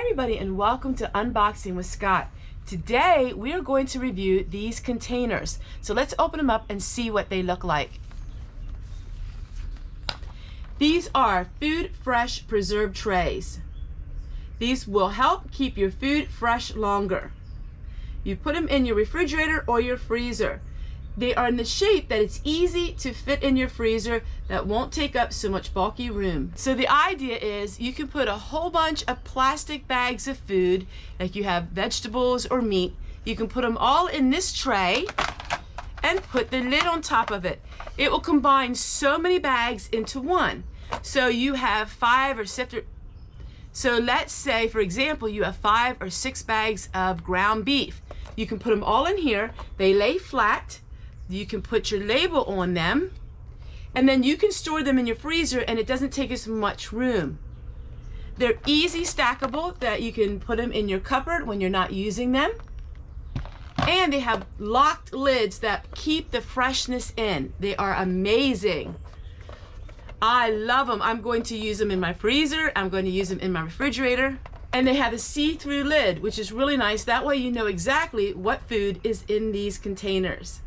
Hi everybody and welcome to Unboxing with Scott. Today we are going to review these containers. So let's open them up and see what they look like. These are food fresh preserve trays. These will help keep your food fresh longer. You put them in your refrigerator or your freezer. They are in the shape that it's easy to fit in your freezer that won't take up so much bulky room. So the idea is you can put a whole bunch of plastic bags of food, like you have vegetables or meat, you can put them all in this tray and put the lid on top of it. It will combine so many bags into one. So you have 5 or 6, so let's say for example you have 5 or 6 bags of ground beef. You can put them all in here, they lay flat. You can put your label on them, and then you can store them in your freezer and it doesn't take as much room. They're easy stackable that you can put them in your cupboard when you're not using them. And they have locked lids that keep the freshness in. They are amazing. I love them. I'm going to use them in my freezer. I'm going to use them in my refrigerator. And they have a see-through lid, which is really nice. That way you know exactly what food is in these containers.